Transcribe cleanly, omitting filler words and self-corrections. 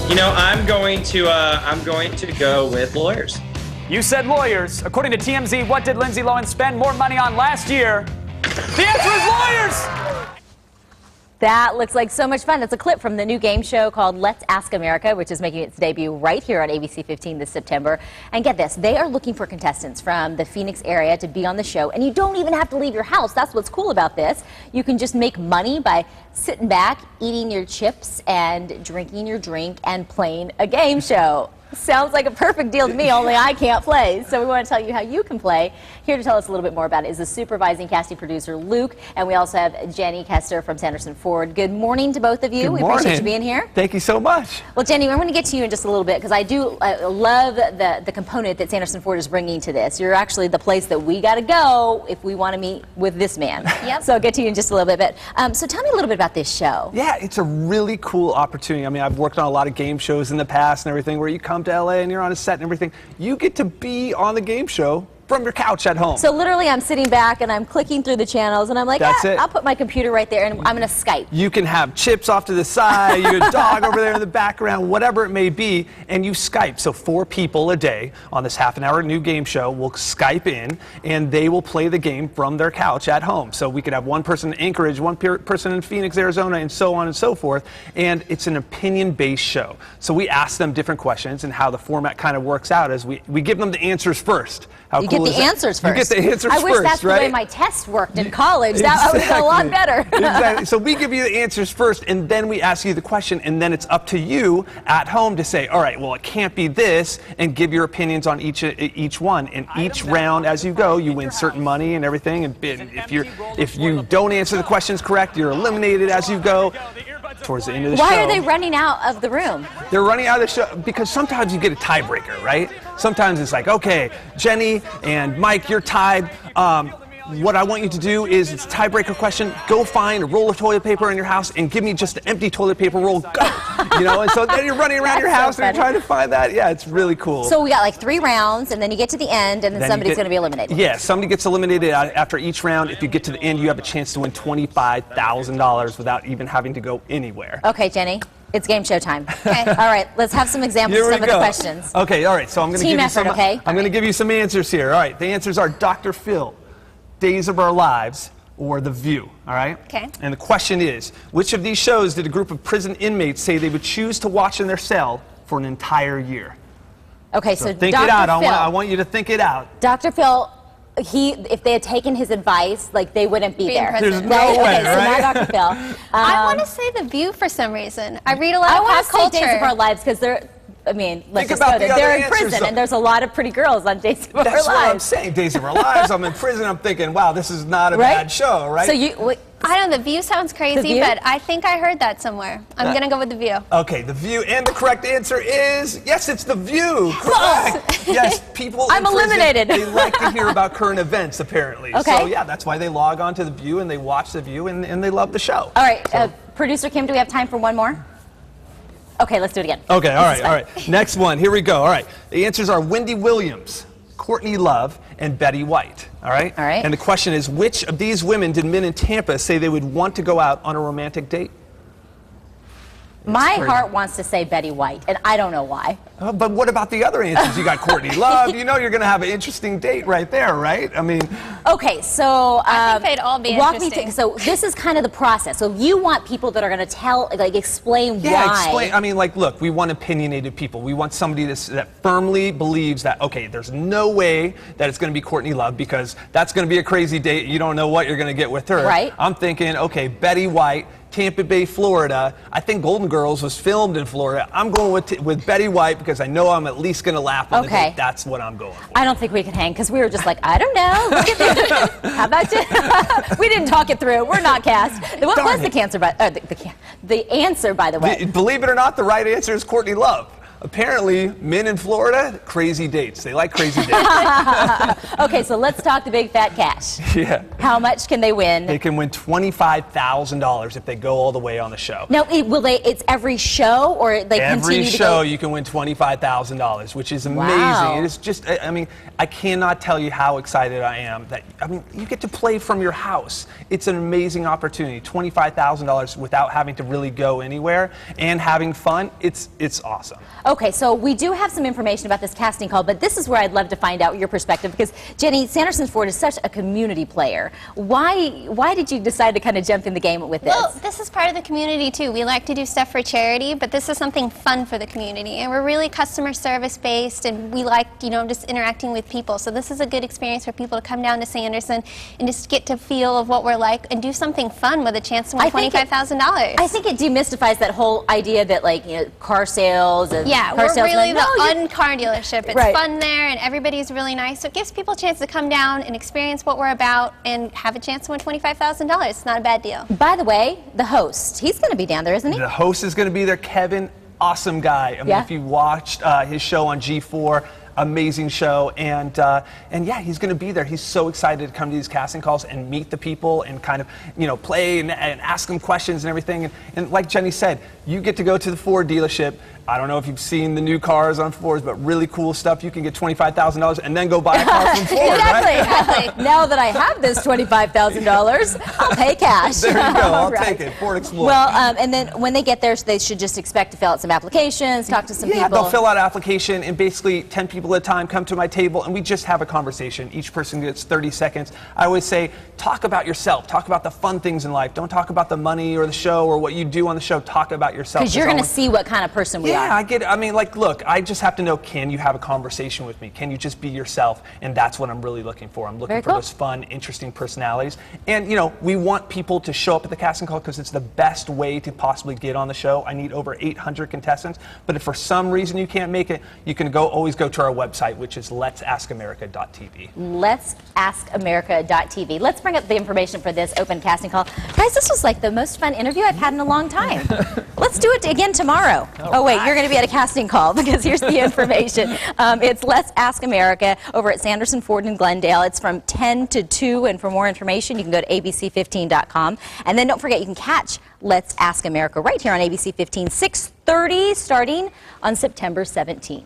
You know, I'm going to go with lawyers. You said lawyers. According to TMZ, what did Lindsay Lohan spend more money on last year? The answer is lawyers! That looks like so much fun. It's a clip from the new game show called Let's Ask America, which is making its debut right here on ABC 15 this September. And get this, they are looking for contestants from the Phoenix area to be on the show. And you don't even have to leave your house. That's what's cool about this. You can just make money by sitting back, eating your chips, and drinking your drink and playing a game show. Sounds like a perfect deal to me, only I can't play. So we want to tell you how you can play. Here to tell us a little bit more about it is the supervising casting producer, Luke, and we also have Jenny Kester from Sanderson Ford. Good morning to both of you. Good morning. We appreciate you being here. Thank you so much. Well, Jenny, I'm going to get to you in just a little bit because I do love the component that Sanderson Ford is bringing to this. You're actually the place that we got to go if we want to meet with this man. Yep. So I'll get to you in just a little bit. So tell me a little bit about this show. Yeah, it's a really cool opportunity. I mean, I've worked on a lot of game shows in the past and everything where you come to LA and you're on a set and everything. You get to be on the game show from your couch at home. So literally I'm sitting back and I'm clicking through the channels and I'm like, That's it. I'll put my computer right there and I'm going to Skype. You can have chips off to the side, your dog over there in the background, whatever it may be, and you Skype. So 4 people a day on this half-an-hour new game show will Skype in, and they will play the game from their couch at home. So we could have one person in Anchorage, one person in Phoenix, Arizona, and so on and so forth. And it's an opinion-based show. So we ask them different questions, and how the format kind of works out is we give them the answers first. How You cool get is the that? answers first. You get the answers I first, wish that's right? the way my test worked in college. That would have been a lot better. Exactly. So we give you the answers first, and then we ask you the question, and then it's up to you at home to say, all right, well, it can't be this, and give your opinions on each one. And each round, as you go, you win certain money and everything. And if you don't answer the questions correct, you're eliminated as you go. Towards the end of the show. Why are they running out of the room? They're running out of the show because sometimes you get a tiebreaker, right? Sometimes it's like, okay, Jenny and Mike, you're tied. What I want you to do is, it's a tiebreaker question. Go find a roll of toilet paper in your house and give me just an empty toilet paper roll. Go! You know, and so then you're running around your house and you're trying to find that. Yeah, it's really cool. So we got like 3 rounds, and then you get to the end, and then somebody's going to be eliminated. Yeah, somebody gets eliminated after each round. If you get to the end, you have a chance to win $25,000 without even having to go anywhere. Okay, Jenny. It's game show time. Okay. All right, let's have some examples of some of the questions. Okay, all right. So I'm going to give you some. Okay? I'm going to give you some answers here. All right, the answers are Dr. Phil, Days of Our Lives, or The View. All right. Okay. And the question is, which of these shows did a group of prison inmates say they would choose to watch in their cell for an entire year? Okay, so think Dr. it out. Phil, I want you to think it out. Dr. Phil, if they had taken his advice, like they wouldn't be there. There's no way, okay, so right? not Dr. Phil. I want to say The View for some reason. I read a lot of pop I want to culture. say Days of Our Lives because they're. I mean, let's Think just about go there. the They're other in answers, prison, though. and there's a lot of pretty girls on Days of Our Lives. That's what I'm saying. Days of Our Lives. I'm in prison. I'm thinking, wow, this is not a bad show, right? So you. I don't know, The View sounds crazy, but I think I heard that somewhere. I'm going to go with The View. Okay, The View, and the correct answer is, yes, it's The View. Correct. Yes, people I'm in prison, eliminated. they like to hear about current events, apparently. Okay. So, yeah, that's why they log on to The View, and they watch The View, and they love the show. All right, producer Kim, do we have time for one more? Okay, let's do it again. Okay, all right. Next one, here we go. All right, the answers are Wendy Williams, Courtney Love, and Betty White. All right? All right. And the question is, which of these women did men in Tampa say they would want to go out on a romantic date? My heart wants to say Betty White, and I don't know why. But what about the other answers? You got Courtney Love. You know you're going to have an interesting date right there, right? I mean... Okay, so... I think they'd all be interesting. So this is kind of the process. So you want people that are going to explain why. Yeah, explain. I mean, like, look, we want opinionated people. We want somebody that firmly believes that, okay, there's no way that it's going to be Courtney Love because that's going to be a crazy date. You don't know what you're going to get with her. Right. I'm thinking, okay, Betty White, Tampa Bay, Florida. I think Golden Girls was filmed in Florida. I'm going with Betty White because I know I'm at least going to laugh on the date. That's what I'm going for. I don't think we can hang because we were just like, I don't know. Look at this. How about you? We didn't talk it through. We're not cast. What was the answer, by the way? Believe it or not, the right answer is Courtney Love. apparently men in Florida, crazy dates. They like crazy dates. Okay, so let's talk the big fat cash. Yeah. How much can they win? They can win $25,000 if they go all the way on the show. Now, it's every show, or they continue Every to show go? you can win $25,000, which is amazing. Wow. It is just, I mean, I cannot tell you how excited I am that, I mean, you get to play from your house. It's an amazing opportunity. $25,000 without having to really go anywhere and having fun. It's awesome. Okay, so we do have some information about this casting call, but this is where I'd love to find out your perspective, because Jenny, Sanderson Ford is such a community player. Why did you decide to kind of jump in the game with this? Well, this is part of the community too. We like to do stuff for charity, but this is something fun for the community, and we're really customer service based, and we like, you know, just interacting with people. So this is a good experience for people to come down to Sanderson and just get to feel of what we're like and do something fun with a chance to win $25,000. I think it demystifies that whole idea that, like, you know, car sales and yeah, car we're really the salesmen. car dealership. It's Right. fun there, and everybody's really nice. So it gives people a chance to come down and experience what we're about and have a chance to win $25,000. It's not a bad deal. By the way, the host, he's going to be down there, isn't he? The host is going to be there, Kevin. Awesome guy. I mean, if you watched his show on G4, amazing show, and yeah, he's going to be there. He's so excited to come to these casting calls and meet the people and kind of, you know, play and ask them questions and everything. And like Jenny said, you get to go to the Ford dealership. I don't know if you've seen the new cars on Fords, but really cool stuff. You can get $25,000 and then go buy a car from Ford, Exactly. right? Exactly. Now that I have this $25,000, I'll pay cash. There you go. I'll Right. take it. Ford Explorer. Well, and then when they get there, they should just expect to fill out some applications, talk to some Yeah, people. they'll fill out an application, and basically 10 people at a time come to my table, and we just have a conversation. Each person gets 30 seconds. I always say, talk about yourself. Talk about the fun things in life. Don't talk about the money or the show or what you do on the show. Talk about yourself. Because you're going to see what kind of person we are. Yeah, I get it. I mean, like, look, I just have to know, can you have a conversation with me? Can you just be yourself? And that's what I'm really looking for. I'm looking Very for cool. those fun, interesting personalities. And, you know, we want people to show up at the casting call because it's the best way to possibly get on the show. I need over 800 contestants. But if for some reason you can't make it, you can always go to our website, which is let'saskamerica.tv. Let'saskamerica.tv. Let's bring up the information for this open casting call. Guys, this was like the most fun interview I've had in a long time. Let's do it again tomorrow. Oh, wait, you're going to be at a casting call, because here's the information. It's Let's Ask America over at Sanderson Ford in Glendale. It's from 10 to 2, and for more information, you can go to abc15.com. And then don't forget, you can catch Let's Ask America right here on ABC 15, 6:30, starting on September 17th.